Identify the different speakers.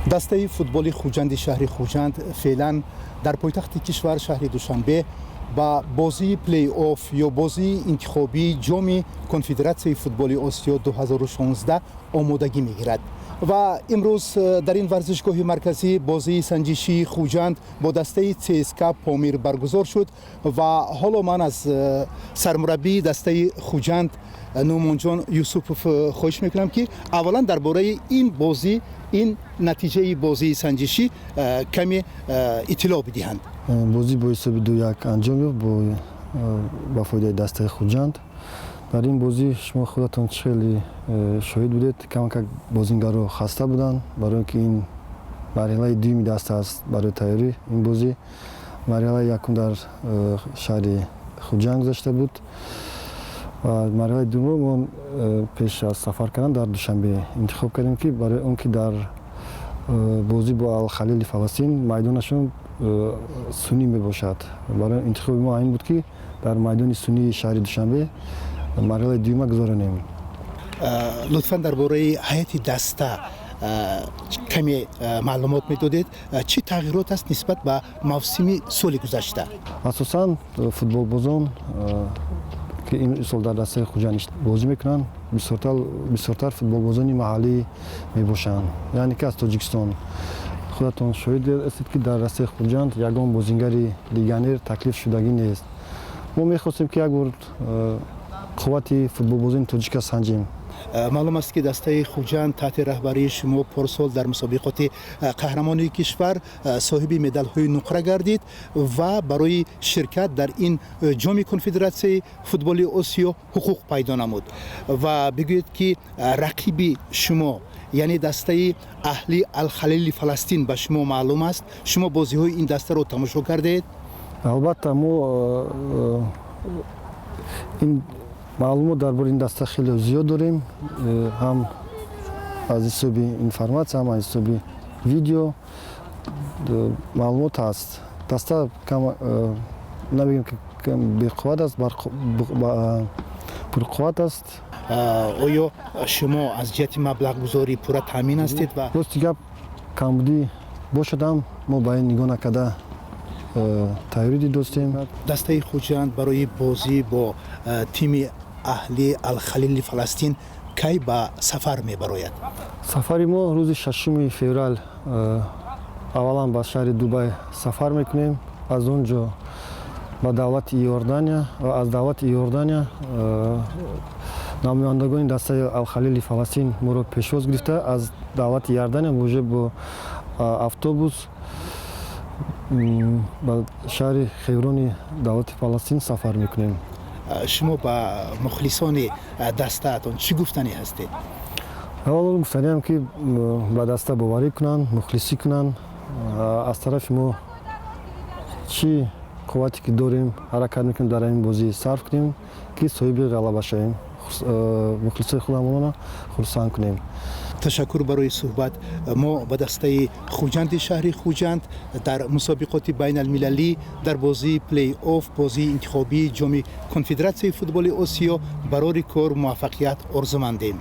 Speaker 1: دسته فوتبال خوجند شهر خوجند فعلا در پایتخت کشور شهر دوشنبه با بازی پلی آف یا بازی انتخابی جام کنفدراسیون فوتبال آسیا 2016 آمادگی میگیرد و امروز در این ورزشگاه مرکزی بازی سنجشی خوجند با دسته CSKA پامیر برگزار شد و حالا من از سرمربی دسته خوجند نومان جان یوسفوف خواهش میکنم که اولا درباره این بازی این نتیجه بازی سنجشی کمی اطلاع بدهند.
Speaker 2: بازی با حساب 2-1 انجام یافت با فایده دسته خوجند. در این بازی شما خودتان خیلی شاهد بودید که بازیکنان خسته بودند برای اینکه این مرحله دوم دسته است برای تیاری این بازی. مرحله یکم در شهر خوجند گذشته بود و مرحله دوم پیش از سفر کردن در دوشنبه انتخاب کردیم که برای اون که در بازی با الخلیل فلسطین میدانشون سنی می باشد. برای انتخاب ما این بود که در میدان سنی شهر دوشنبه مرحله دوم گذارانیم.
Speaker 1: لطفاً درباره هیئت دسته کمی معلومات میدادید. چه تغییرات است نسبت به موسم سال گذشته؟
Speaker 2: اساساً فوتبال بازان که این سال در دسته خوجند بازی میکنن بسیارتر فوتبال بازانی محلی میباشند، یعنی که از تاجیکستان. خودتان شاهد هستید که در دسته خوجند یگان بازیگر لیگنر تکلیف شدگی نیست. ما میخواستیم که اگر قوت فوتبال بازی تاجیک سنجیم.
Speaker 1: معلوم است که دسته خوجند تحت رهبری شما پارسال در مسابقات قهرمانی کشور صاحب مدال های نقره گردید و برای شرکت در این جام کنفدراسیون فوتبال آسیا حقوق پیدا نمود و بگویید که رقیب شما یعنی دسته اهلی الخلیل فلسطین به شما معلوم است. شما بازی های این دسته رو تماشا کردید؟
Speaker 2: البته ما این معلومات درباره این دسته خیلی زیاد داریم، هم از حساب اینفورماسیون هم از حساب ویدیو معلومات هست. دسته کم نمیگم که بی‌قوت است، پرقوت است.
Speaker 1: آیا شما از جهت مبلغ گذاری پورا تامین هستید؟ و
Speaker 2: راست گپ کمبودی باشدم ما با این نگاه نکرده تیاری داشتیم.
Speaker 1: دسته خوجند برای بازی با تیم اهلی الخلیل فلسطین کی به سفر میبراید؟
Speaker 2: سفری ما روز 6 فوریه اولا به شهر دوبای سفر میکنیم. از اونجا به دولت یوردانیا و از دولت یوردانیا نمایندگان دسته الخلیل فلسطین ما رو پیشواز گرفته از دولت یوردانیا موجب با اتوبوس به شهر خیرون دولت فلسطین سفر میکنیم.
Speaker 1: شما با مخلصان دسته اتون چی گفتنی هستید؟
Speaker 2: اولا گفتنی هم که به دسته باوری کنن، مخلصی کنن، از طرف ما چی قوتی که داریم حرکت میکنیم در این بازی صرف کنیم که صاحب غلبه شویم، مخلصای خودمون خرسند کنیم.
Speaker 1: تشکر برای صحبت. ما به دسته خوجند شهر خوجند در مسابقات بین المللی در بازی پلی آف بازی انتخابی جام کنفدراسیون فوتبال آسیا برای کار موفقیت آرزو مندیم.